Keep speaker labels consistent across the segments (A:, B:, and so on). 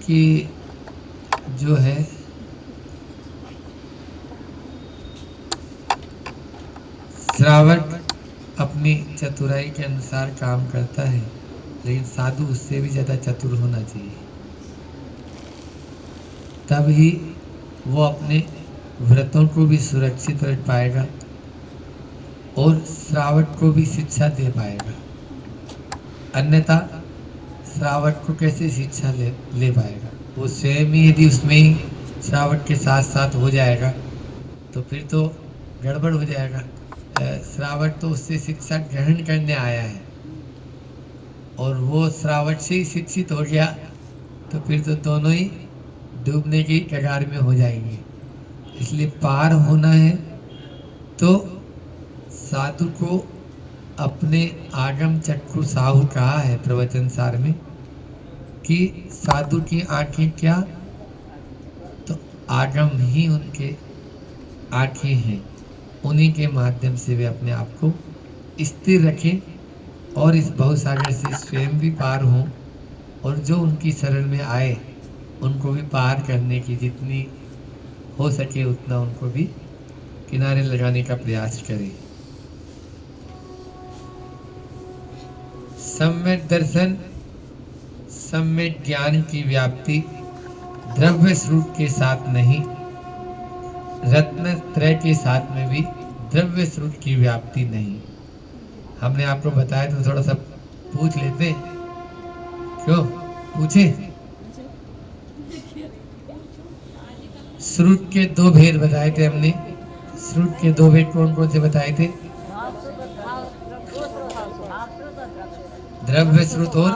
A: कि जो है श्रावक अपनी चतुराई के अनुसार काम करता है, लेकिन साधु उससे भी ज्यादा चतुर होना चाहिए, तब ही वो अपने व्रतों को भी सुरक्षित रख पाएगा और श्रावक को भी शिक्षा दे पाएगा। अन्यथा श्रावक को कैसे शिक्षा ले पाएगा? वो स्वयं ही यदि उसमें ही श्रावक के साथ साथ हो जाएगा तो फिर तो गड़बड़ हो जाएगा। श्रावक तो उससे शिक्षा ग्रहण करने आया है और वो श्रावक से ही शिक्षित हो गया तो फिर तो दोनों ही डूबने की कगार में हो जाएंगे। इसलिए पार होना है तो साधु को अपने आगम चक्षु साहु कहा है प्रवचन सार में कि साधु की आंखें क्या, तो आगम ही उनके आंखें हैं, उन्हीं के माध्यम से वे अपने आप को स्थिर रखें और इस भवसागर से स्वयं भी पार हों और जो उनकी शरण में आए उनको भी पार करने की जितनी हो सके उतना उनको भी किनारे लगाने का प्रयास करें। सम्यक दर्शन, सम्यक ज्ञान की व्याप्ति द्रव्य स्वरूप के साथ नहीं, रत्न त्रय के साथ में भी द्रव्य स्वरूप की व्याप्ति नहीं। हमने आपको बताया तो थोड़ा सा पूछ लेते, क्यों पूछे? श्रुत के दो भेद बताए थे हमने। श्रुत के दो भेद कौन कौन से बताए थे? द्रव्य श्रुत और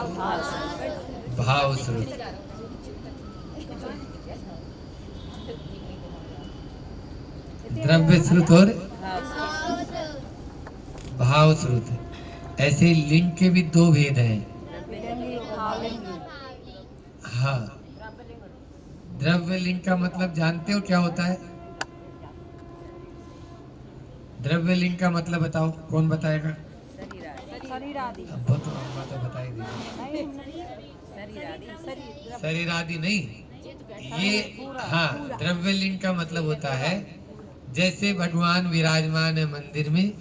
A: भाव श्रुत। द्रव्य श्रुत और भाव श्रुत। ऐसे लिंग के भी दो भेद हैं। हाँ, द्रव्य लिंग का मतलब जानते हो क्या होता है? द्रव्य लिंग का मतलब बताओ, कौन बताएगा? अब तो अम्मा तो बता ही दी। शरीर आदि नहीं, ये हाँ, द्रव्य लिंग का मतलब होता है जैसे भगवान विराजमान है मंदिर में,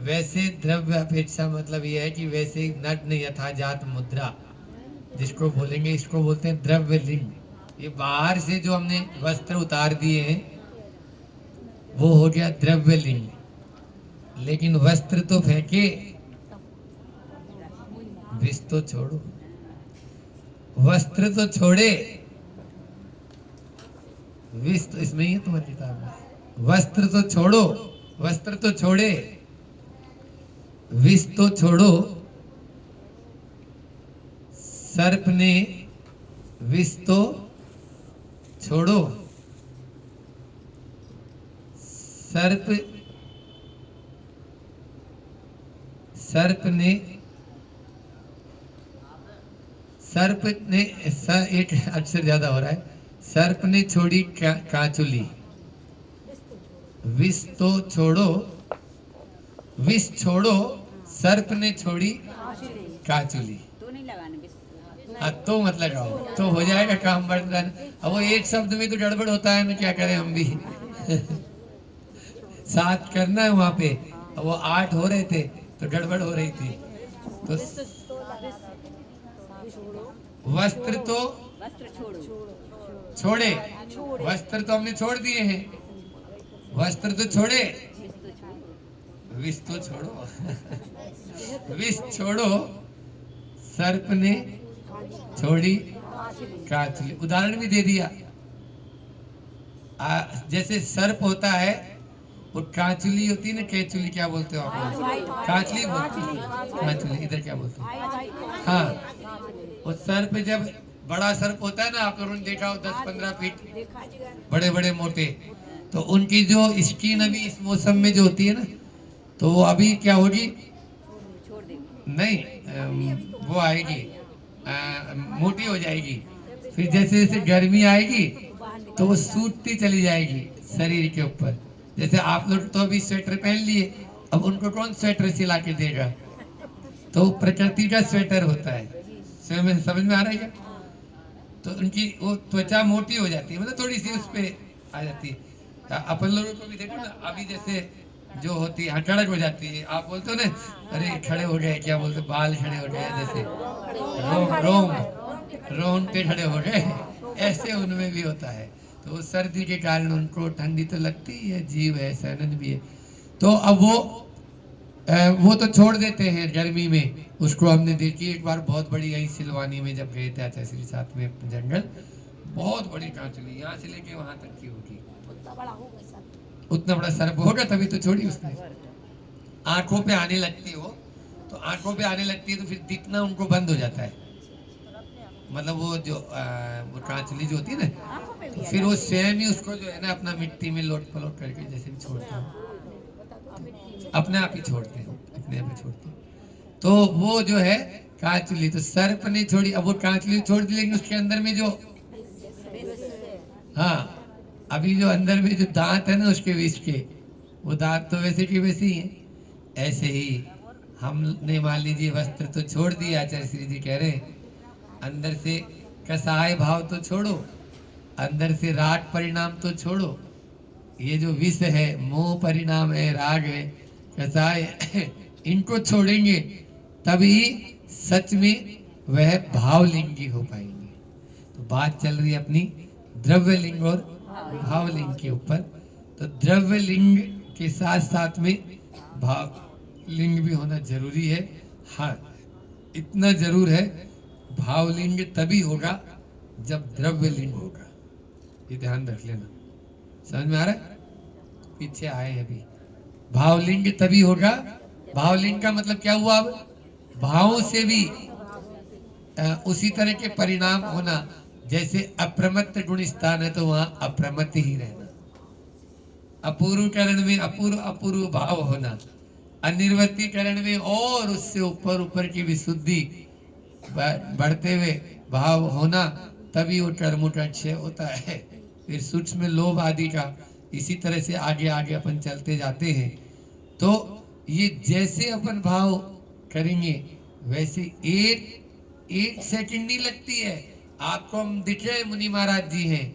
A: वैसे द्रव्य अपेक्षा मतलब यह है कि वैसे नग्न यथा जात मुद्रा जिसको बोलेंगे, इसको बोलते हैं द्रव्य लिंग। ये बाहर से जो हमने वस्त्र उतार दिए हैं वो हो गया द्रव्य लिंग, लेकिन वस्त्र तो फेंके, विष तो छोड़ो, वस्त्र तो छोड़े, विष तो इसमें ही है तुम्हारी किताब में। वस्त्र तो छोड़ो, वस्त्र तो छोड़े, विष तो छोड़ो। सर्प ने विष तो छोड़ो, सर्प ने एक अक्षर ज्यादा हो रहा है। सर्प ने छोड़ी कांचुली, विष तो छोड़ो, विष छोड़ो, सर्प ने छोड़ी कांचुली। तो मत लगाओ तो हो जाएगा काम बढ़ रहा है। अब वो एक शब्द में तो गड़बड़ होता है ना, क्या करें हम भी। 7 करना है वहां पे, अब वो 8 हो रहे थे तो गड़बड़ हो रही थी। तो वस्त्र तो छोड़े, वस्त्र तो हमने छोड़ दिए हैं, वस्त्र तो छोड़े, विष तो छोड़ो। विष छोड़ो, सर्प ने छोड़ी कांचुली। उदाहरण भी दे दिया। जैसे सर्प होता है, वो कांचुली होती है ना, केचुली क्या बोलते हो आप? कांचुली बोलते हैं, कांचुली इधर क्या बोलते हैं? हाँ, वो सर्प जब बड़ा सर्प होता है ना, आप लोगों ने देखा हो 10-15 फीट बड़े बड़े मोटे, तो उनकी जो स्किन अभी इस मौसम में जो होती है ना, तो वो अभी क्या होगी? नहीं, वो आएगी, मोटी हो जाएगी। फिर जैसे जैसे गर्मी आएगी तो वो सूखती चली जाएगी शरीर के ऊपर। जैसे आप लोग तो अभी स्वेटर पहन लिए, अब उनको कौन स्वेटर सिला के देगा? तो प्रकृति का स्वेटर होता है। समझ में आ रहा है क्या? तो उनकी वो त्वचा मोटी हो जाती है, मतलब थोड़ी सी उस पे आ जाती है। अपन लोगों को भी देखो ना, अभी जैसे जो होती है कड़क हो जाती है, आप बोलते हो ना, अरे खड़े हो गए, क्या बोलते, बाल खड़े हो गए, जैसे रोम रोम रोंगटे खड़े हो गए, ऐसे उनमें भी होता है। तो उस सर्दी के कारण उनको ठंडी तो लगती ही है, जीव है, सैनन भी है। तो अब वो तो छोड़ देते हैं गर्मी में। उसको हमने देखी एक बार, बहुत बड़ी, यही सिलवानी में जब गए थे आचार्य श्री साथ में जंगल, बहुत बड़ी कांचुली, यहाँ से लेके वहां तक की होगी, उतना बड़ा सर्प होगा, तभी तो छोड़ी उसने। आंखों पे आने लगती हो, तो आंखों पे आने लगती है तो फिर दिखना उनको बंद हो जाता है, मतलब वो जो वो कांचली जो होती है ना, तो फिर वो स्वयं ही उसको जो है ना अपना मिट्टी में लोट पलोट करके जैसे भी छोड़ते हैं, अपने आप ही छोड़ते हैं, अपने आप ही छोड़ते हैं। तो वो जो है कांचली, तो सर्प ने छोड़ी, अब वो कांचली छोड़ दी, लेकिन उसके अंदर में जो, हाँ, अभी जो अंदर में जो दांत है ना उसके विष के, वो दांत तो वैसे के वैसे ही हैं। ऐसे ही हमने मान लीजिए वस्त्र तो छोड़ दिया, आचार्य श्री जी कह रहे हैं, अंदर से कसाय भाव तो छोड़ो, अंदर से राग परिणाम तो छोड़ो, ये जो विष है, मोह परिणाम है, राग है, कसाय इनको छोड़ेंगे तभी सच में वह भावलिंगी हो पाएंगे। तो बात चल रही है अपनी द्रव्य लिंग और भावलिंग के ऊपर। तो द्रव्य लिंग के साथ साथ में भाव लिंग भी होना जरूरी है। हाँ, इतना जरूर है, भावलिंग तभी होगा जब द्रव्य लिंग होगा, ये ध्यान रख लेना। समझ में आ रहा है? पीछे आए अभी, भावलिंग तभी होगा। भावलिंग का मतलब क्या हुआ? अब भावों से भी उसी तरह के परिणाम होना। जैसे अप्रमत्त गुण स्थान है तो वहां अप्रमत्त ही रहना, अपूर्व करण में अपूर्व अपूर्व भाव होना, अनिर्वतीकरण में और उससे ऊपर ऊपर की विशुद्धि बढ़ते हुए भाव होना, तभी वो कर्मों का क्षय होता है। फिर सूक्ष्म लोभ आदि का इसी तरह से आगे आगे अपन चलते जाते हैं। तो ये जैसे अपन भाव करेंगे वैसे एक एक सेकंड नहीं लगती है। आपको हम दिखे मुनि महाराज जी हैं,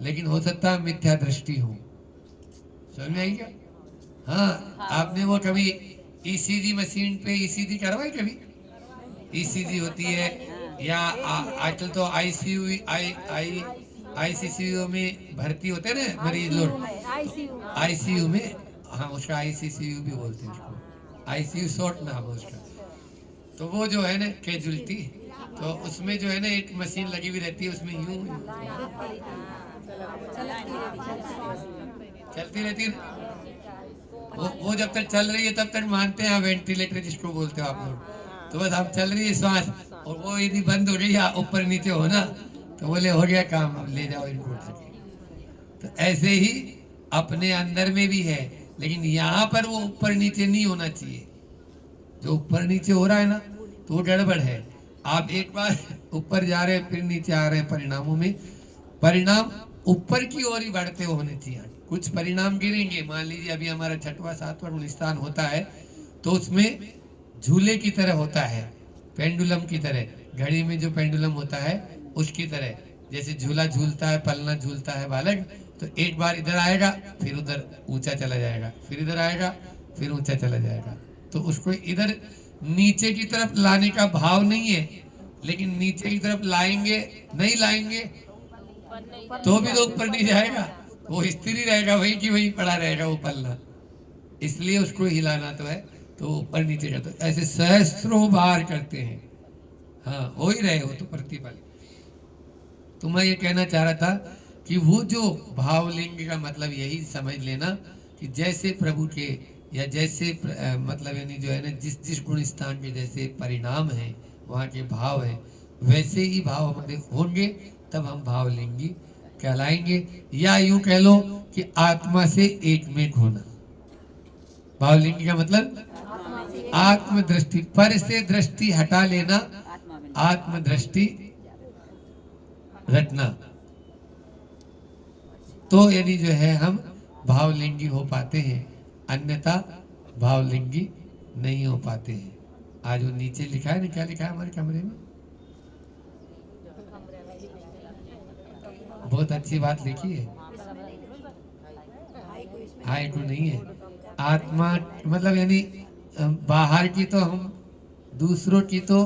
A: लेकिन हो सकता है मिथ्या दृष्टि हो। समझ में आई क्या? हाँ, आपने वो कभी ईसीजी मशीन पे ईसीजी करवाई कभी? ईसीजी होती है, या आजकल तो आईसीयू आई आई आईसीसीयू में भर्ती होते हैं ना मरीज लोग, आईसीयू में, हाँ उसका आईसीसीयू भी बोलते हैं उसको, आईसीयू शॉर्ट नाम है उसका। तो वो जो है ना कैजुअलिटी, तो उसमें जो है ना एक मशीन लगी हुई रहती है, उसमें यूं चलती रहती है। वो जब तक चल रही है तब तक मानते हैं वेंटिलेटर जिसको बोलते हो आप लोग। तो बस हम चल रही है श्वास, और वो यदि बंद हो गई या ऊपर नीचे हो ना, तो बोले हो गया काम, अब ले जाओ इनको उठा के। तो ऐसे ही अपने अंदर में भी है, लेकिन यहाँ पर वो ऊपर नीचे नहीं होना चाहिए। जो ऊपर नीचे हो रहा है ना, तो वो गड़बड़ है। आप एक बार ऊपर जा रहे हैं फिर नीचे आ रहे हैं, परिणामों में परिणाम ऊपर की ओर ही बढ़ते होने चाहिए। कुछ परिणाम गिरेंगे, मान लीजिए अभी हमारा छठवां सातवां गुणस्थान होता है, तो उसमें झूले की तरह होता है, पेंडुलम की तरह, घड़ी में जो पेंडुलम होता है उसकी तरह, जैसे झूला झूलता है, पलना झूलता है बालक, तो एक बार इधर आएगा फिर उधर ऊंचा चला जाएगा, फिर इधर आएगा फिर ऊंचा चला जाएगा। तो उसको इधर नीचे की तरफ लाने का भाव नहीं है, लेकिन नीचे की तरफ लाएंगे, नहीं लाएंगे तो भी तो ऊपर नहीं जाएगा, वो स्थिर रहेगा, वहीं की वहीं पड़ा रहेगा वो पलना। इसलिए उसको हिलाना तो है, तो ऊपर नीचे का, तो ऐसे सहस्त्रों बार करते हैं। हाँ, हो ही रहे हो तो प्रतिपल। तो मैं ये कहना चाह रहा था कि वो जो भावलिंग का मतलब यही समझ लेना कि जैसे प्रभु के, या जैसे मतलब यानी जो है ना, जिस जिस गुण स्थान के जैसे परिणाम है, वहाँ के भाव है, वैसे ही भाव हमारे होंगे, तब हम भावलिंगी कहलाएंगे। या यूं कह लो कि आत्मा से एक में होना। भावलिंगी का मतलब आत्म दृष्टि, पर से दृष्टि हटा लेना, आत्म दृष्टि रखना। तो यदि जो है हम भावलिंगी हो पाते हैं, अन्यथा भावलिंगी नहीं हो पाते हैं। आज वो नीचे लिखा है ना, क्या लिखा है हमारे कमरे में? बहुत अच्छी बात लिखी है। हाइकू नहीं है। आत्मा मतलब यानी बाहर की तो हम दूसरों की तो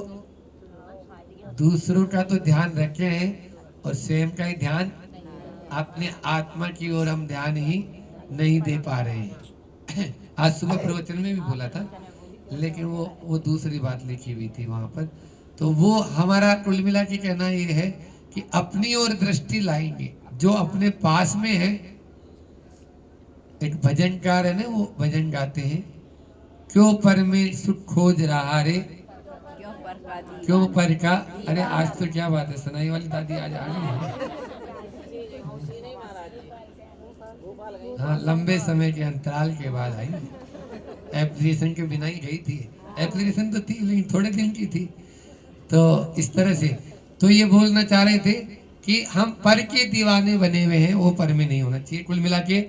A: दूसरों का तो ध्यान रखे हैं और स्वयं का ही ध्यान अपने आत्मा की ओर हम ध्यान ही नहीं दे पा रहे हैं। आज सुबह प्रवचन में भी बोला था, लेकिन वो दूसरी बात लिखी हुई थी वहां पर। तो वो हमारा कुल मिला के कहना ये है कि अपनी ओर दृष्टि लाएंगे, जो अपने पास में है। एक भजनकार है ना, वो भजन गाते हैं, क्यों पर में सुख खोज रहा रे, क्यों पर का। अरे आज तो क्या बात है, सनाई वाली दादी आज आ गई है। हाँ, लंबे समय के अंतराल के बाद आई। एप्लीकेशन के बिना ही गई थी। एप्लीकेशन तो थी लेकिन थोड़े दिन की थी। तो इस तरह से तो ये बोलना चाह रहे थे कि हम पर के दीवाने बने हुए हैं, वो पर में नहीं होना चाहिए। कुल मिला के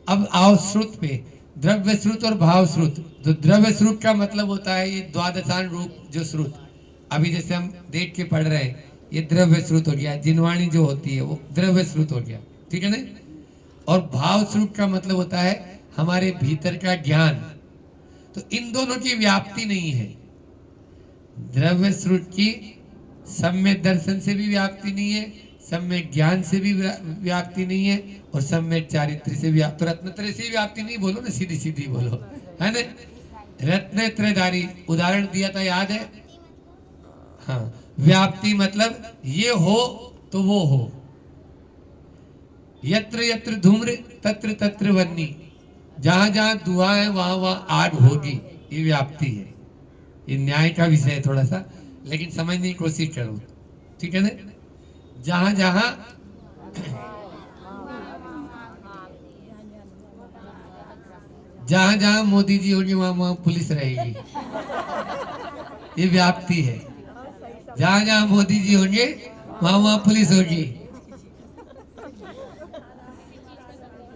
A: अब आओ श्रुत पे, द्रव्य श्रुत और भाव श्रुत। तो द्रव्य श्रुत का मतलब होता है ये द्वादशान रूप जो श्रुत, अभी जैसे हम देख के पढ़ रहे हैं, ये द्रव्य श्रुत हो गया। जिनवाणी जो होती है वो द्रव्य श्रुत हो गया, ठीक है ना। और भाव श्रुत का मतलब होता है हमारे भीतर का ज्ञान। तो इन दोनों की व्याप्ति नहीं है। द्रव्य श्रुत की सम्यक दर्शन से भी व्याप्ति नहीं है, सम्यक ज्ञान से भी व्याप्ति नहीं है, और सम्यक चारित्र से भी। तो रत्नत्रय से व्याप्ति नहीं, बोलो ना, सीधी सीधी बोलो, है ना। रत्नत्रयधारी उदाहरण दिया था, याद है। हाँ, व्याप्ति मतलब ये हो तो वो हो। यत्र यत्र धूम्र तत्र तत्र वह्नि, जहां जहां धुआं है वहां वहां आग होगी, ये व्याप्ति है। ये न्याय का विषय है थोड़ा सा, लेकिन समझने की कोशिश करो, ठीक है ना। जहां जहां जहां जहां मोदी जी होंगे वहां वहां पुलिस रहेगी, ये व्याप्ति है। जहां जहां मोदी जी होंगे वहां वहां पुलिस होगी।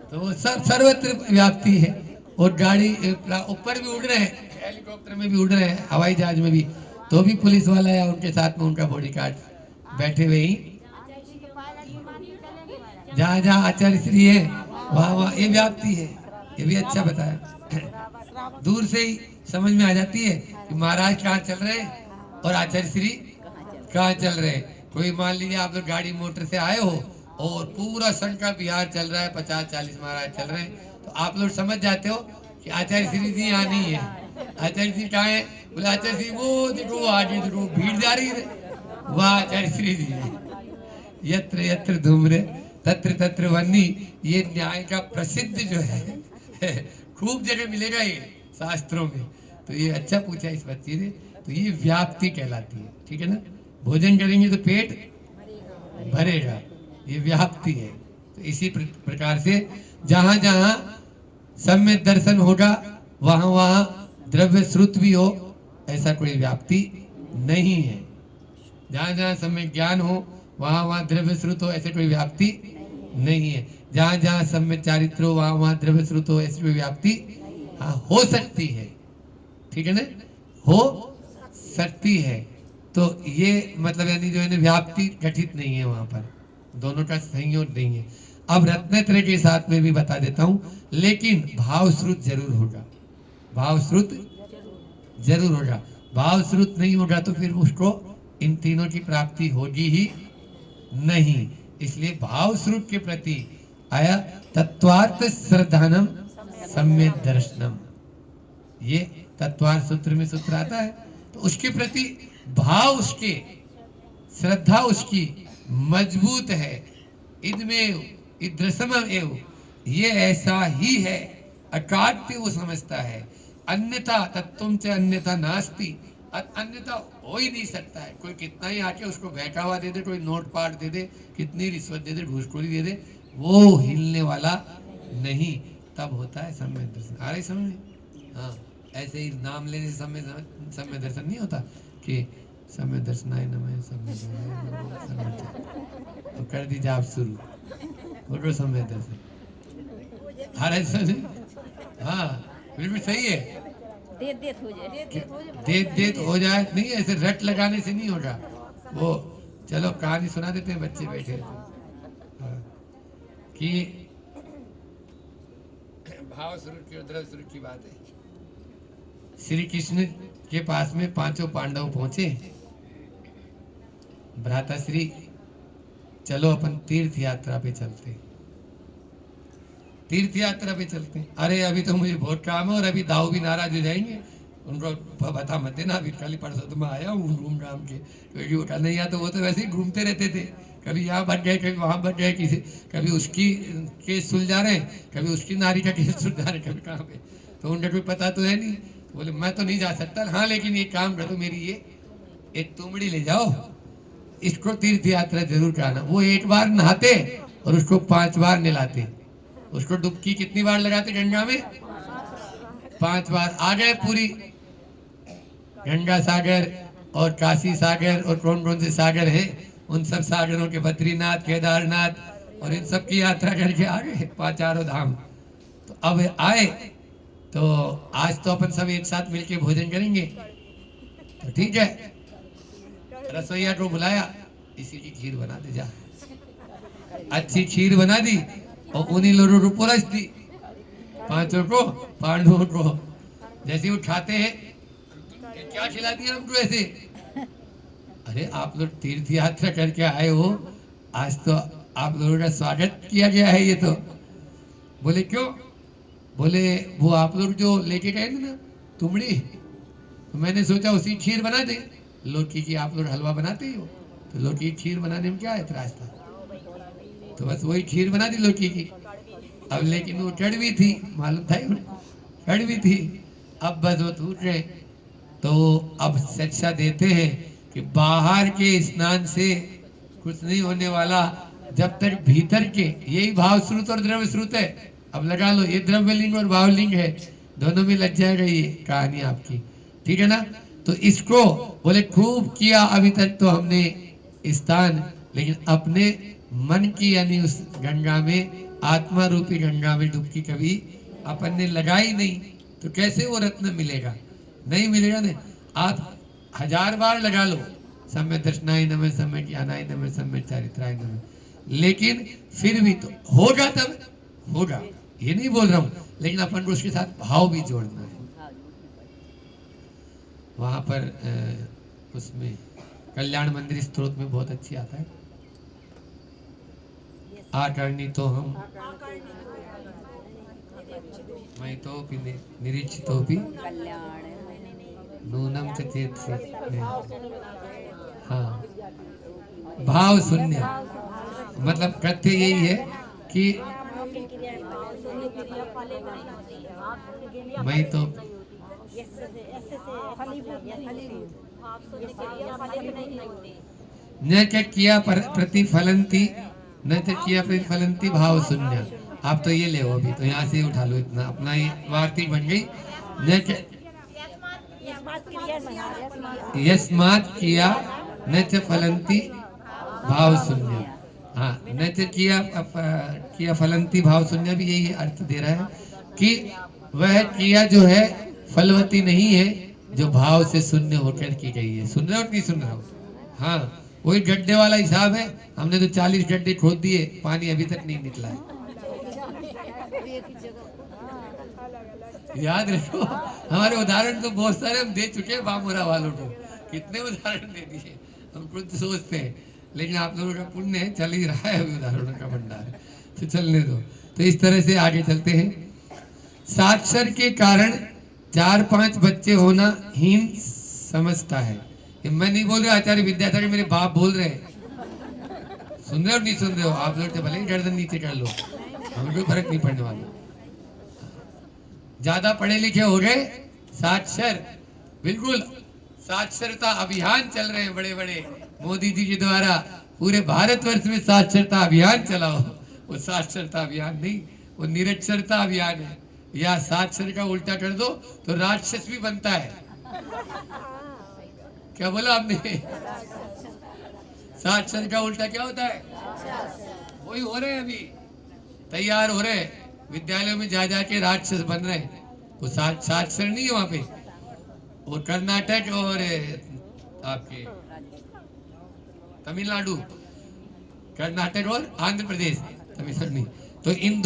A: तो वो सब सर्वत्र व्याप्ति है। और गाड़ी ऊपर भी उड़ रहे हैं, हेलीकॉप्टर में भी उड़ रहे हैं, हवाई जहाज में भी, तो भी पुलिस वाला या उनके साथ में उनका बॉडीगार्ड बैठे हुए ही। जहाँ जहाँ आचार्य श्री है वहाँ वहाँ ये व्याप्ति है। ये भी अच्छा बताया, दूर से ही समझ में आ जाती है कि महाराज कहाँ चल रहे हैं और आचार्य श्री कहाँ चल रहे हैं। कोई मान लीजिए आप लोग गाड़ी मोटर से आए हो और पूरा संघ का बिहार चल रहा है, 50-40 महाराज चल रहे हैं, तो आप लोग समझ जाते हो कि आचार्य श्री जी यहाँ नहीं है। आचार्य श्री कहाँ है? बोले आचार्य श्री वो देखो, वो आगे देखो, भीड़ जा रही है, वह आचार्य श्री जी है। यत्र यत्र धूम्र तत्र तत्र वह्नि, ये न्याय का प्रसिद्ध जो है खूब जगह मिलेगा ये शास्त्रों में। तो ये अच्छा पूछा इस बच्ची ने। तो ये व्याप्ति कहलाती है, ठीक है ना। भोजन करेंगे तो पेट भरेगा, ये व्याप्ति है। तो इसी प्रकार से जहां जहां सम्यक दर्शन होगा वहां वहां द्रव्य श्रुत भी हो, ऐसा कोई व्याप्ति नहीं है। जहां जहां सम्यक ज्ञान हो वहां वहां द्रव्य श्रुत हो, ऐसे कोई व्याप्ति नहीं है। जहां जहां सम्यक चारित्र हो वहां वहां द्रव्य श्रुत हो, ऐसी कोई व्याप्ति हाँ हो सकती है, ठीक है ना, हो सकती है। तो ये मतलब यानी जो है ना व्याप्ति घटित नहीं है वहां पर, दोनों का संयोग नहीं है। अब रत्नत्रय के साथ में भी बता देता हूं, लेकिन भाव श्रुत जरूर होगा। भाव श्रुत जरूर होगा। भाव श्रुत नहीं होगा तो फिर उसको इन तीनों की प्राप्ति होगी ही नहीं। इसलिए भाव श्रुत के प्रति आया तत्वार्थ श्रद्धानम सम्यक दर्शनम, ये तत्वार्थ सूत्र में सूत्र आता है। तो उसके प्रति भाव, उसके श्रद्धा उसकी मजबूत है। इदमेव इदृशमम एव, ये ऐसा ही है, अकाट्य वो समझता है। अन्यथा तत्वम च अन्यथा नास्ति, अन्यथा हो ही नहीं सकता है। कोई कितना ही आके उसको बहकावा दे दे, कोई नोट पाट दे दे, कितनी रिश्वत दे दे, घूसखोरी दे दे, वो हिलने वाला नहीं। तब होता है सम्यक दर्शन। आ रही समझ में? हाँ, ऐसे ही नाम लेने से सम्यक दर्शन नहीं होता कि सम्यक दर्शनाय नमः, सम्यक तो कर दीजिए आप शुरू, बोलो सम्यक दर्शन। आ रहे समझ? हाँ बिल्कुल सही है। देत हो जाए नहीं, ऐसे रट लगाने से नहीं होगा वो। चलो कहानी सुना देते हैं, बच्चे बैठे। कि भाव स्वरूप की और द्रव्य स्वरूप की बात है। श्री कृष्ण के पास में पांचों पांडव पहुंचे, भ्राताश्री चलो अपन तीर्थ यात्रा पे चलते हैं, तीर्थ यात्रा पे चलते हैं। अरे अभी तो मुझे बहुत काम है और अभी दाऊ भी नाराज हो जाएंगे, उनको बता मत देना, अभी कल परसों तो मैं आया हूँ घूम घाम के, क्योंकि वो नहीं आता, वो तो वैसे ही घूमते रहते थे, कभी यहाँ बच गए कभी वहाँ बच गए, किसी कभी उसकी केस सुलझा रहे, कभी उसकी नारी का केस सुलझा रहे, कभी कहाँ पे, तो उनका कोई पता तो है नहीं। तो बोले मैं तो नहीं जा सकता, हाँ लेकिन एक काम कर दो, मेरी ये एक तुमड़ी ले जाओ, इसको तीर्थ यात्रा जरूर कराना। वो एक बार नहाते और उसको 5 बार नहलाते, उसको डुबकी कितनी बार लगाते गंगा में? 5 बार। आ गए पूरी गंगा सागर और काशी सागर और कौन कौन से सागर हैं, उन सब सागरों के बद्रीनाथ केदारनाथ और इन सब की यात्रा करके आ गए, 5 चारों धाम। तो अब आए तो आज तो अपन सब एक साथ मिलके भोजन करेंगे, तो ठीक है, रसोईया को बुलाया, इसी की खीर बना दे जा। अच्छी खीर बना दी और उन्हीं लोगों को पुरस दी, पांचों को, पांडवों को। जैसे वो खाते हैं, क्या खिला दिया हमको ऐसे? अरे आप लोग तीर्थ यात्रा करके आए हो, आज तो आप लोगों का स्वागत किया गया है। ये तो बोले क्यों? बोले वो आप लोग जो लेके गए थे ना तुमड़ी, तो मैंने सोचा उसी खीर बना दे। लौकी की आप लोग हलवा बनाते ही हो, तो लौकी की खीर बनाने में क्या एतराज था? तो बस वही खीर बना दी लौकी की। अब लेकिन वो कड़वी थी, मालूम था ही, कड़वी थी। अब बस वो टूट गए। तो अब शिक्षा देते हैं कि बाहर के स्नान से कुछ नहीं होने वाला, जब तक भीतर के, यही भाव श्रुत और द्रव्य श्रुत है। अब लगा लो, ये द्रव्य लिंग और भाव लिंग है, दोनों में लग जाएगा ये कहानी आपकी, ठीक है ना? तो इसको बोले खूब किया अभी तक तो हमने स्थान, लेकिन अपने मन की यानी उस गंगा में, आत्मा रूपी गंगा में डुबकी कभी अपन ने लगाई नहीं, तो कैसे वो रत्न मिलेगा? नहीं मिलेगा ना। आप 1000 बार लगा लो, समय दर्शनाय नमः, समय ज्ञानाय नमः, समय चारित्राय नमः, लेकिन फिर भी तो होगा, तब होगा, ये नहीं बोल रहा हूं, लेकिन अपन को उसके साथ भाव भी जोड़ना है। वहां पर उसमें कल्याण मंदिर स्तोत्र में बहुत अच्छी आता है, आकर्णी तो हम मैं तो निरीक्षितोपि नूनम च चेत से, हाँ भाव शून्य, मतलब कथ्य यही है कि मैं तो न क्या किया प्रतिफलंती, न तो किया प्रतिफलंती भाव शून्य। आप तो ये ले हो, अभी तो यहाँ से उठा लो, इतना अपना ही वार्तिक बन गई। न यस्मात् किया न च फलंती भाव शून्य, हाँ न च किया फलंती भाव शून्य भी यही अर्थ दे रहा है कि वह किया जो है फलवती नहीं है, जो भाव से शून्य होकर की गई है। सुन रहे हो नहीं सुन रहे हो? हाँ, वही गड्ढे वाला हिसाब है, हमने तो 40 गड्ढे खोद दिए, पानी अभी तक नहीं निकला है। याद रखो, हमारे उदाहरण तो बहुत सारे हम दे चुके हैं बामुरा वालों को, कितने उदाहरण दे दिए, हम खुद सोचते हैं, लेकिन आप लोगों का पुण्य है, चल ही रहा है अभी उदाहरणों का भंडार, तो चलने दो। तो इस तरह से आगे चलते हैं। साक्षर के कारण 4-5 बच्चे होना हीन समझता है। मैं नहीं बोल रहा, आचार्य विद्यासागर मेरे बाप बोल रहे हैं, सुन रहे हो नहीं सुन रहे हो? आप लोग तो भले ही गर्दन नीचे कर लो, हमें कोई फर्क नहीं पड़ने वाला। ज्यादा पढ़े लिखे हो गए, साक्षर, बिल्कुल साक्षरता अभियान चल रहे हैं बड़े बड़े, मोदी जी के द्वारा पूरे भारतवर्ष में साक्षरता अभियान चलाओ। वो साक्षरता अभियान नहीं, वो निरक्षरता अभियान है। या साक्षर का उल्टा कर दो तो राक्षस भी बनता है। क्या बोला आपने? साक्षर का उल्टा क्या होता है? वही हो रहे हैं, अभी तैयार हो रहे हैं, विद्यालयों में जा जाके राक्षस बन रहे हैं। वो साक्षर नहीं है वहां पे, वो कर्नाटक और आपके तमिलनाडु, कर्नाटक और आंध्र प्रदेश, तमिलनाडु नहीं। तो इन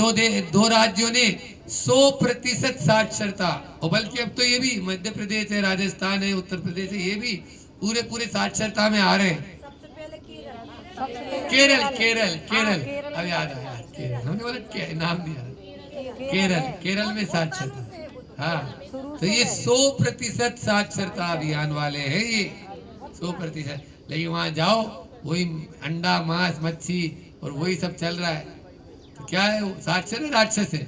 A: दो राज्यों ने 100% साक्षरता, और बल्कि अब तो ये भी मध्य प्रदेश है, राजस्थान है, उत्तर प्रदेश है, ये भी पूरे पूरे साक्षरता में आ रहे हैं। केरल केरल केरल, अब याद आया, केरल हमने बोला नाम दिया, केरल, केरल में साक्षरता। हाँ, तो ये 100% साक्षरता अभियान वाले हैं ये, 100%। लेकिन वहां जाओ, वही अंडा मांस मच्छी और वही सब चल रहा है, तो क्या है वो, साक्षर है राक्षस है?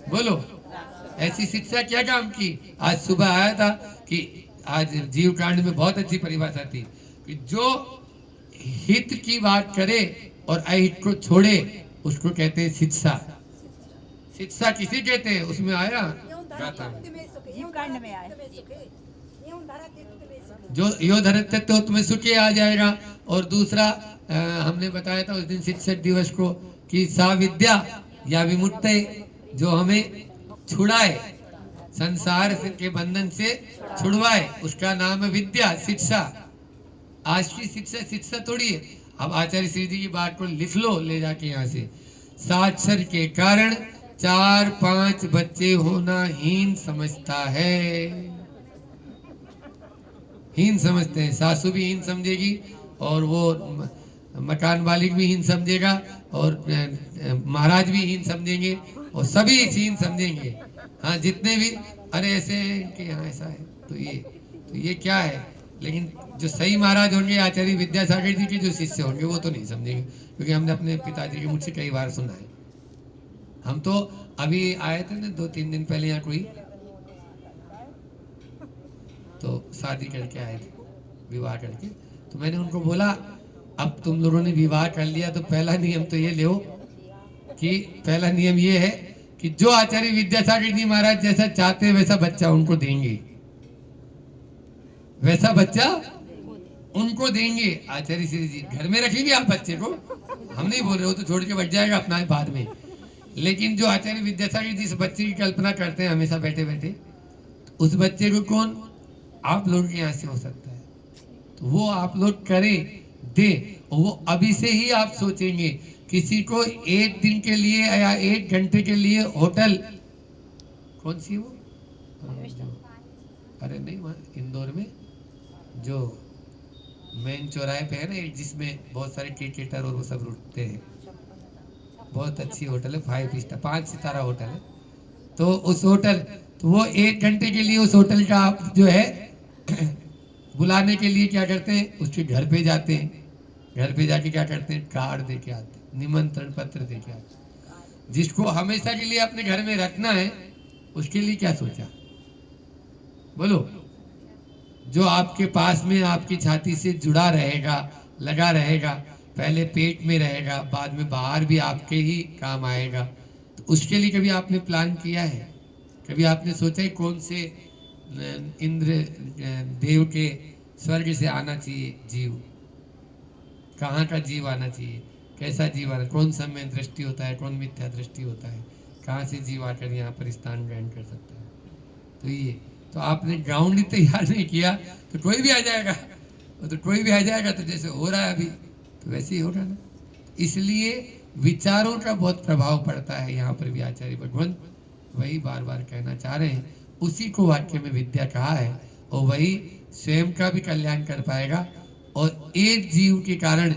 A: बोलो, ऐसी शिक्षा क्या काम की? आज सुबह आया था कि आज जीव कांड में बहुत अच्छी परिभाषा थी कि जो हित की बात करे और अहित को छोड़े उसको कहते हैं शिक्षा। शिक्षा किसी कहते हैं, उसमें आया गाथा में, जो यो धरते तो तुम्हें सुखे आ जाएगा। और दूसरा हमने बताया था उस दिन शिक्षक दिवस को कि सा विद्या या विमुक्ति, जो हमें छुड़ाए, संसार के बंधन से छुड़वाए, उसका नाम है विद्या, शिक्षा। आज की शिक्षा शिक्षा थोड़ी है। अब आचार्य श्री जी की बात को लिख लो ले जाके यहाँ से, साक्षर के कारण 4-5 बच्चे होना हीन समझता है, हीन समझते हैं। सासू भी हीन समझेगी और वो मकान मालिक भी हीन समझेगा और महाराज भी हीन समझेंगे और सभी हीन समझेंगे। हाँ, जितने भी, अरे ऐसे हैं कि हाँ ऐसा है, तो ये क्या है। लेकिन जो सही महाराज होंगे, आचार्य विद्यासागर जी के जो शिष्य होंगे, वो तो नहीं समझेंगे, क्योंकि हमने अपने पिताजी के मुझ से कई बार सुना है। हम तो अभी आए थे ना 2-3 दिन पहले यहाँ, कोई तो शादी करके आए थे, विवाह करके। तो मैंने उनको बोला, अब तुम लोगों ने विवाह कर लिया तो पहला नियम तो ये लो कि पहला नियम ये है कि जो आचार्य विद्यासागर जी महाराज जैसा चाहते हैं वैसा बच्चा उनको देंगे, वैसा बच्चा उनको देंगे। आचार्य श्री जी घर में रखेंगे आप बच्चे को, हम नहीं बोल रहे हो तो छोड़ के बैठ जाएगा अपना बाद में। लेकिन जो आचार्य विद्यासागर जी इस बच्चे की कल्पना करते हैं हमेशा बैठे बैठे, उस बच्चे को कौन आप लोग के यहाँ से हो सकता है, तो वो आप लोग करें, दे। वो अभी से ही आप सोचेंगे, किसी को 1 दिन के लिए या 1 घंटे के लिए होटल, कौन सी वो, अरे नहीं वहाँ इंदौर में जो मेन चौराहे पे है ना, जिसमें बहुत सारे क्रिकेटर और वो सब रुकते हैं, बहुत अच्छी होटल है, 5 स्टार 5 सितारा होटल है। तो उस होटल, तो वो 1 घंटे के लिए उस होटल का आप जो है बुलाने के लिए क्या करते हैं, उसके घर पे जाते हैं, घर पे जाके क्या करते हैं, कार्ड दे के आते हैं, निमंत्रण पत्र दे के आते हैं। जिसको हमेशा के लिए अपने घर में रखना है उसके लिए क्या सोचा, बोलो। जो आपके पास में आपकी छाती से जुड़ा रहेगा, लगा रहेगा, पहले पेट में रहेगा, बाद में बाहर भी आपके ही काम आएगा, तो उसके लिए कभी आपने प्लान किया है? कभी आपने सोचा है कौन से इंद्र देव के स्वर्ग से आना चाहिए जीव, कहाँ का जीव आना चाहिए, कैसा जीव आना, कौन समय दृष्टि होता है, कौन मिथ्या दृष्टि होता है, कहाँ से जीव आकर यहाँ पर स्थान ग्रहण कर सकता है। तो ये तो आपने ग्राउंड ही तैयार नहीं किया तो कोई भी आ जाएगा, तो कोई भी आ जाएगा, तो जैसे हो रहा है अभी तो वैसे ही होगा ना। इसलिए विचारों का बहुत प्रभाव पड़ता है। यहाँ पर भी आचार्य भगवंत वही बार बार कहना चाह रहे हैं, उसी को वाक्य में विद्या कहा है, और वही स्वयं का भी कल्याण कर पाएगा और एक जीव के कारण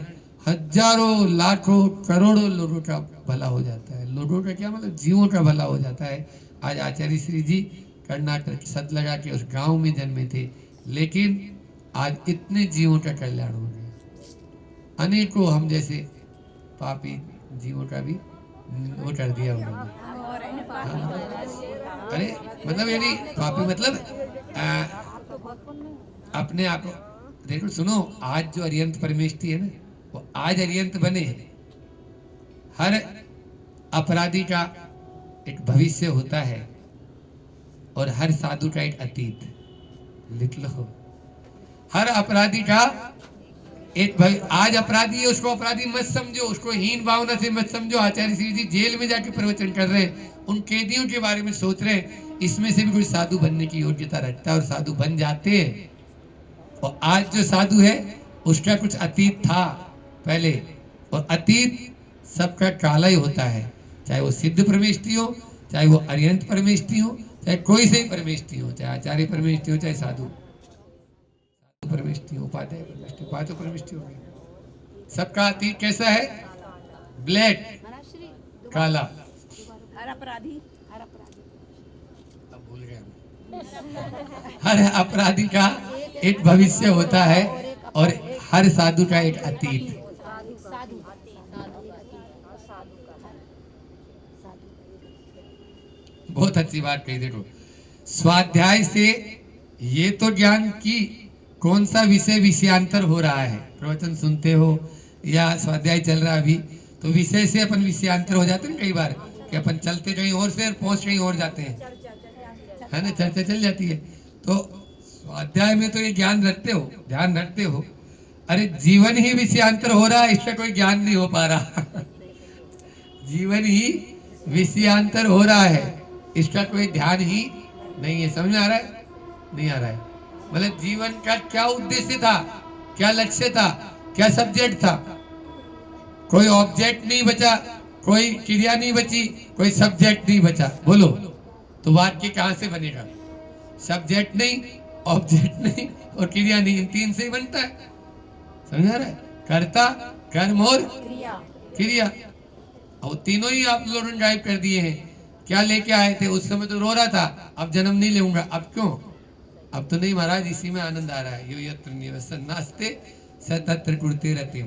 A: हजारों लाखों करोड़ों लोगों का भला हो जाता है। लोगों का क्या मतलब, जीवों का भला हो जाता है। आज आचार्य श्री जी कर्नाटक सतलगा के उस गांव में जन्मे थे, लेकिन आज इतने जीवों का कल्याण हो गया। अनेकों हम जैसे पापी जीवों का भी वो कर दिया उन्होंने। अरे मतलब यानी पापी मतलब अपने आप देखो, सुनो, आज जो अरियंत परमेष्ठी है ना, वो आज अरियंत बने। हर अपराधी का एक भविष्य होता है और हर साधु का एक अतीत, लिख लो। हर अपराधी का एक आज अपराधी है, उसको अपराधी मत समझो, उसको हीन भावना से मत समझो। आचार्य श्री जी जेल में जाके प्रवचन कर रहे हैं, उन कैदियों के बारे में सोच रहे हैं, इसमें से भी कोई साधु बनने की योग्यता रखता है और साधु बन जाते हैं। और आज जो साधु है उसका कुछ अतीत था पहले, और अतीत सबका काला ही होता है, चाहे वो सिद्ध परमेष्ठी हो, चाहे वो अर्यंत परमेष्ठी हो, चाहे कोई से ही परमेष्ठी हो, चाहे आचार्य परमेष्ठी हो, चाहे साधु परमेष्ठी हो, उपाध्याय परमेष्ठी, पांचों परमेष्ठी हो गई। सबका अतीत कैसा है? ब्लैक, काला।
B: हर अपराधी
A: अब भूल गए हम। हर अपराधी का एक भविष्य होता है और हर साधु का एक अतीत। बहुत अच्छी बात कही। देखो, स्वाध्याय से ये तो ज्ञान की कौन सा विषय विषयांतर हो रहा है, प्रवचन सुनते हो या स्वाध्याय चल रहा है अभी, तो विषय से अपन विषयांतर हो जाते हैं कई बार, कि अपन चलते कहीं और से और पहुंच कहीं और जाते हैं, है ना, चर्चा चल जाती है। तो स्वाध्याय में तो ये ज्ञान रखते हो, ध्यान रखते हो, अरे जीवन ही विषयांतर हो रहा है, इसका कोई ज्ञान नहीं हो पा रहा। जीवन ही विषयांतर हो रहा है, इसका कोई ध्यान ही नहीं है। समझ में आ रहा है? नहीं आ रहा है। मतलब जीवन का क्या उद्देश्य था, क्या लक्ष्य था, क्या सब्जेक्ट था? कोई ऑब्जेक्ट नहीं बचा, कोई क्रिया नहीं बची, कोई सब्जेक्ट नहीं बचा। बोलो तो वाक्य कहां से बनेगा? सब्जेक्ट नहीं, ऑब्जेक्ट नहीं और क्रिया नहीं, इन तीन से ही बनता है। समझ आ रहा है? कर्ता, कर्म और क्रिया, और तीनों ही आप लोगों ने गायब कर दिए हैं। क्या लेके आए थे? उस समय तो रो रहा था, अब जन्म नहीं लूंगा। अब क्यों? अब तो नहीं महाराज, इसी में आनंद आ रहा है। यो यत्र निवसन नास्ते स तत्र कुरुते रतिम।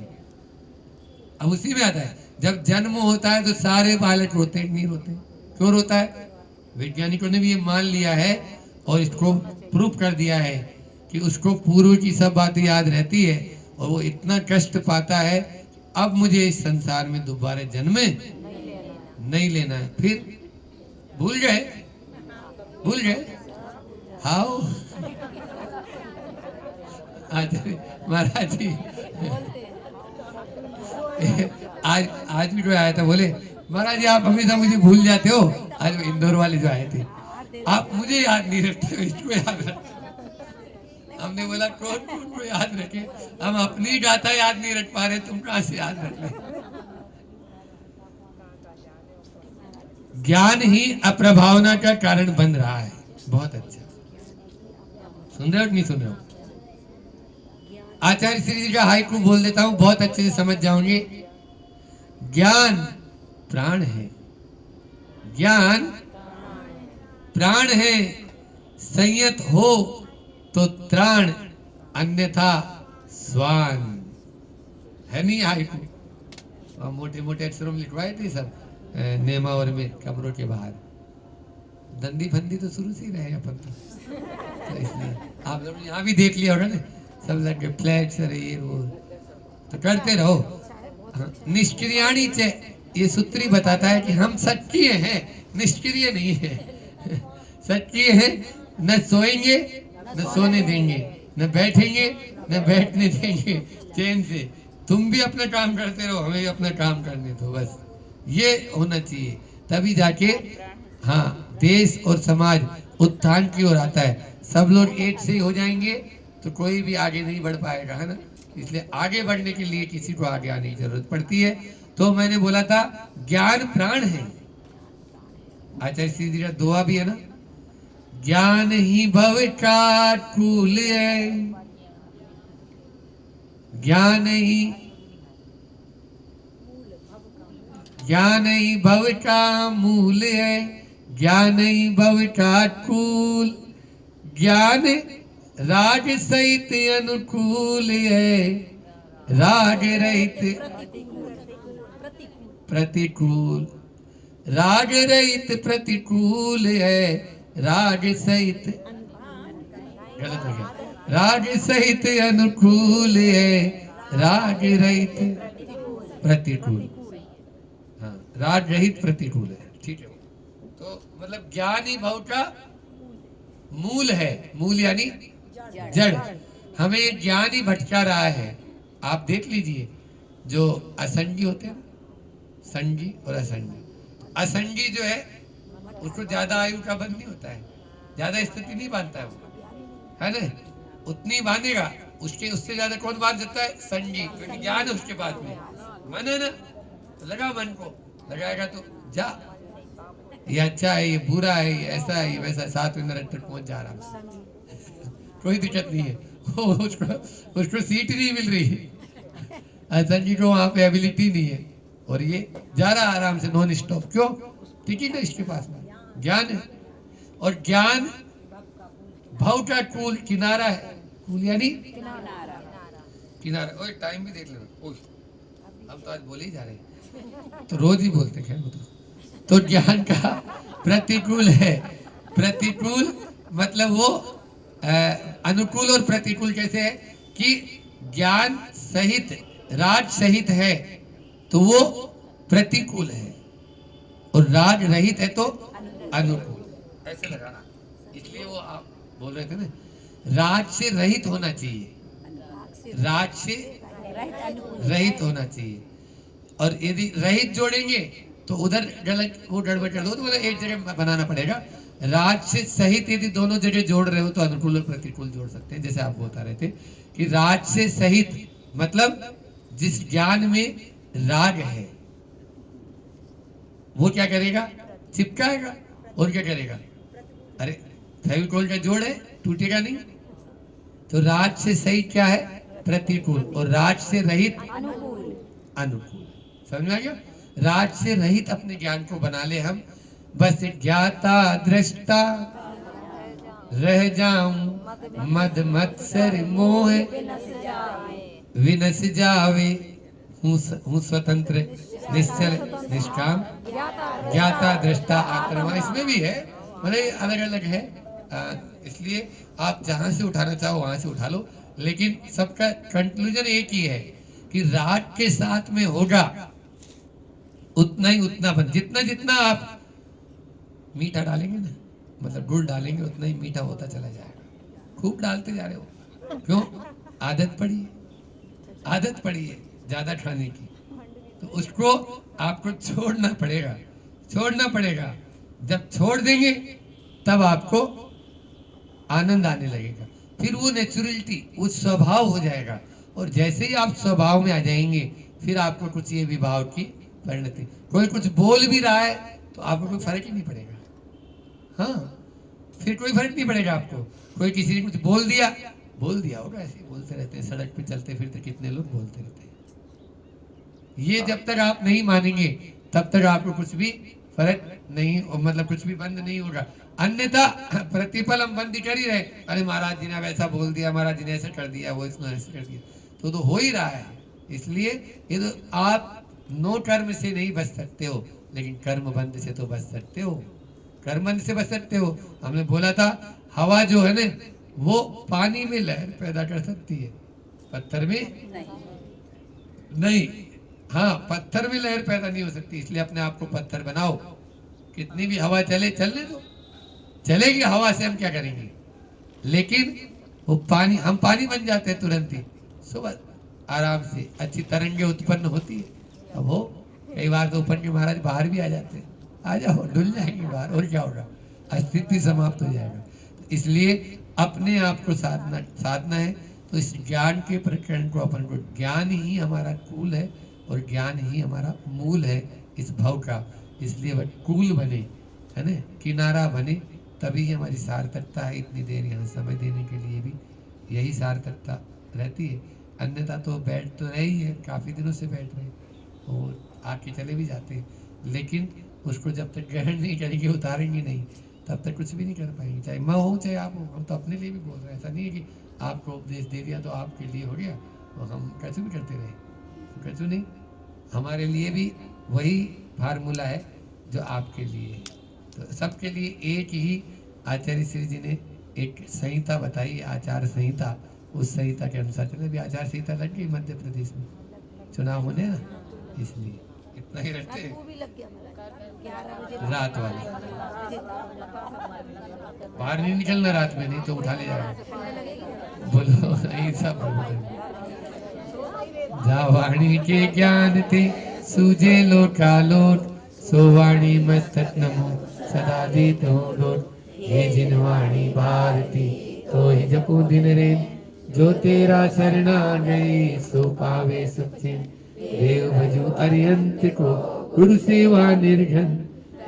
A: अब उसी में आता है। जब जन्म होता है तो सारे बालक रोते हैं, नहीं रोते? क्यों रोता है? वैज्ञानिकों ने भी ये मान लिया है और इसको प्रूफ कर दिया है कि उसको पूर्व की सब बातें याद रहती है और वो इतना कष्ट पाता है, अब मुझे इस संसार में दोबारा जन्म नहीं लेना है। फिर भूल गए, भूल गए। हाउ महाराज जी आज भी कोई आया था, बोले महाराज जी आप हमेशा मुझे भूल जाते हो। आज इंदौर वाले जो आए थे, आप मुझे याद नहीं रखते हो, इसको याद रखते। हमने बोला कौन कौन को याद रखे, हम अपनी गाथा याद नहीं रख पा रहे, तुम कहां से याद रख रहे? ज्ञान ही अप्रभावना का कारण बन रहा है। बहुत अच्छा, सुन रहे हो कि नहीं सुन रहे हो? आचार्य श्री जी का हाइकू बोल देता हूं, बहुत अच्छे से समझ जाओगे। ज्ञान प्राण है, ज्ञान प्राण है, संयत हो तो त्राण, अन्यथा स्वान। है नहीं हाइकू? और मोटे मोटे अक्षरों में लिखवाए थे सब नेमावर में, कमरों के बाहर। दंडी फंदी तो शुरू से ही रहे अपन तो इसलिए आप लोग यहाँ भी देख लिया होगा ना, सब लगे फ्लैग्स, अरे ये वो, तो करते रहो। हाँ, निष्क्रियाणी चे, ये सूत्री बताता है कि हम सक्रिय हैं, निष्क्रिय नहीं है। सक्रिय है, न सोएंगे न सोने देंगे, न बैठेंगे न बैठने देंगे चैन से। तुम भी अपना काम करते रहो, हमें भी अपना काम करने दो, बस ये होना चाहिए। तभी जाके हाँ देश और समाज उत्थान की ओर आता है। सब लोग एक से ही हो जाएंगे तो कोई भी आगे नहीं बढ़ पाएगा, है ना। इसलिए आगे बढ़ने के लिए किसी को आगे आने की जरूरत पड़ती है। तो मैंने बोला था ज्ञान प्राण है। आचार्य श्री जी का दुआ भी है ना, ज्ञान ही भव का कूल है, ज्ञान ही भव का मूल है, ज्ञान ही भव का कूल, ज्ञान राग सहित अनुकूल है, राग रहित प्रतिकूल, राग रहित प्रतिकूल है, राग सहित, गलत हो गया, राग सहित अनुकूल है, राग रहित प्रतिकूल। हाँ, राग रहित प्रतिकूल है, ठीक है। तो मतलब ज्ञान ही भव का मूल है, मूल यानी जड़। हमें ज्ञान ही भटका रहा है। आप देख लीजिए, जो असंगी होते हैं, संगी और असंगी, असंगी जो है उसको ज्यादा आयु का बंध नहीं होता है, ज्यादा स्थिति नहीं बांधता है वो, है ना, उतनी बांधेगा। उसके उससे ज्यादा कौन बांध सकता है? संगी, क्योंकि ज्ञान है उसके पास में, मन है ना। लगा मन को, लगाएगा तो जा, ये अच्छा है, ये बुरा है, ये ऐसा है, ये वैसा, 7 मिनट तक पहुंच जा आराम से, कोई दिक्कत नहीं है। उसको सीट ही नहीं मिल रही, संगी को वहां पे एबिलिटी नहीं है, और ये जा रहा आराम से नॉन स्टॉप। क्यों? टिकट है इसके पास में, ज्ञान है, और ज्ञान भाव का कूल किनारा है। कूल यानी किनारा। ओए टाइम भी देख लेना। ओए हम तो आज बोले ही जा रहे हैं, तो रोज ही बोलते हैं, खैर तो ज्ञान का प्रतिकूल है। प्रतिकूल मतलब वो अनुकूल और प्रतिकूल कैसे है कि ज्ञान सहित राग सहित है तो वो प्रतिकूल है, और राग रहित है तो अनुकूल। ऐसे लगाना, इसलिए वो आप बोल रहे थे ना, राग से रहित होना चाहिए, राग से रहित होना चाहिए। और यदि रहित जोड़ेंगे तो उधर गलत, वो गड़बड़ कर दो, तो मतलब एक जगह बनाना पड़ेगा। राग से सहित यदि दोनों जगह जोड़ रहे हो तो अनुकूल और प्रतिकूल जोड़ सकते हैं। जैसे आप बता रहे थे कि राग से सहित मतलब जिस ज्ञान में राग है वो क्या करेगा? चिपकाएगा। और क्या करेगा? अरे फेविकोल का जोड़ है, टूटेगा नहीं। तो राग से सहित क्या है? प्रतिकूल। और राग से रहित अनुकूल। समझ में आ गया? राग से रहित अपने ज्ञान को बना ले हम, बस ज्ञाता दृष्टा रह जाऊं, मद मत्सर मोह विनस जावे, हूँ स्वतंत्र निश्चल निष्काम, ज्ञाता दृष्टा आत्मा। इसमें भी है, मतलब अलग अलग है। इसलिए आप जहां से उठाना चाहो वहां से उठा लो, लेकिन सबका कंक्लूजन एक ही है कि राग के साथ में होगा उतना ही उतनापन। जितना जितना आप मीठा डालेंगे ना, मतलब गुड़ डालेंगे, उतना ही मीठा होता चला जाएगा। खूब डालते जा रहे हो, क्यों? आदत पड़ी है, आदत पड़ी है ज्यादा खाने की, तो उसको आपको छोड़ना पड़ेगा, छोड़ना पड़ेगा। जब छोड़ देंगे तब आपको आनंद आने लगेगा, फिर वो नेचुरलिटी, वो स्वभाव हो जाएगा। और जैसे ही आप स्वभाव में आ जाएंगे फिर आपको कुछ ये विभाव की परिणति, कोई कुछ बोल भी रहा है तो आपको कोई फर्क ही नहीं पड़ेगा। हाँ, फिर कोई फर्क नहीं पड़ेगा आपको। कोई किसी ने कुछ बोल दिया होगा, ऐसे ही बोलते रहते हैं, सड़क पे चलते फिरते कितने लोग बोलते रहते हैं। ये जब तक आप नहीं मानेंगे तब तक आपको कुछ भी फर्क नहीं, मतलब कुछ भी बंद नहीं होगा। अन्यथा प्रतिफल हम बंद कर ही रहे, अरे महाराज जी ने वैसा बोल दिया, महाराज जी ने ऐसा कर दिया, वो इसने ऐसा कर दिया, तो हो ही रहा है। इसलिए ये तो आप नो कर्म से नहीं बच सकते हो, लेकिन कर्म बंद से तो बच सकते हो, कर्म बंद से बच सकते हो। हमने बोला था हवा जो है ना वो पानी में लहर पैदा कर सकती है, पत्थर में नहीं। हाँ, पत्थर में लहर पैदा नहीं हो सकती, इसलिए अपने आप को पत्थर बनाओ। कितनी भी हवा चले, चलने दो, चलेगी हवा से, हम क्या करेंगे। लेकिन वो पानी, हम पानी बन जाते हैं तुरंत ही, सुबह आराम से अच्छी तरंगे उत्पन्न होती है। अब हो कई बार तो ऊपर के महाराज बाहर भी आ जाते हैं, आ जाओ, डुल जाएंगे बाहर, और क्या होगा, अस्तित्व समाप्त हो जाएगा। तो इसलिए अपने आप को साधना है। तो इस ज्ञान के प्रकरण को अपन को, ज्ञान ही हमारा कूल है और ज्ञान ही हमारा मूल है इस भव का। इसलिए वह कूल बने, है ना, किनारा बने, तभी हमारी सार्थकता है। इतनी देर यहाँ समय देने के लिए भी यही सार्थकता रहती है। अन्यथा तो बैठ तो रही है, काफ़ी दिनों से बैठ रहे और आके चले भी जाते हैं, लेकिन उसको जब तक ग्रहण नहीं करेंगे, उतारेंगे नहीं, तब तक कुछ भी नहीं कर पाएंगे। चाहे मैं हूँ चाहे आप हो, हम तो अपने लिए भी बोल रहे हैं। ऐसा नहीं है कि आपको उपदेश दे दिया तो आपके लिए हो गया और हम कैसे भी करते रहे, तो कैसे नहीं, हमारे लिए भी वही फार्मूला है जो आपके लिए है। तो सबके लिए एक ही आचार्य श्री जी ने एक संहिता बताई, आचार संहिता। उस संहिता के अनुसार चले। भी आचार संहिता लग गई मध्य प्रदेश में चुनाव होने ना, इसलिए इतना ही रखते हैं। रात वाला बाहर नहीं निकलना रात में, नहीं तो उठा ले जाएगा। बोलो नहीं, सब जा वाणी के ज्ञान ते सूझे लोकालोक, सो वाणी मस्तक नमो सदा दे तो लोट। हे जिन वाणी भारती तो ही जपू दिन रेन, जो तेरा शरणा गई सो पावे सुख चैन। देव भजो अरिहंत को गुरु सेवा निर्घन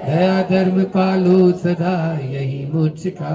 A: दया धर्म पालो सदा यही मोक्ष का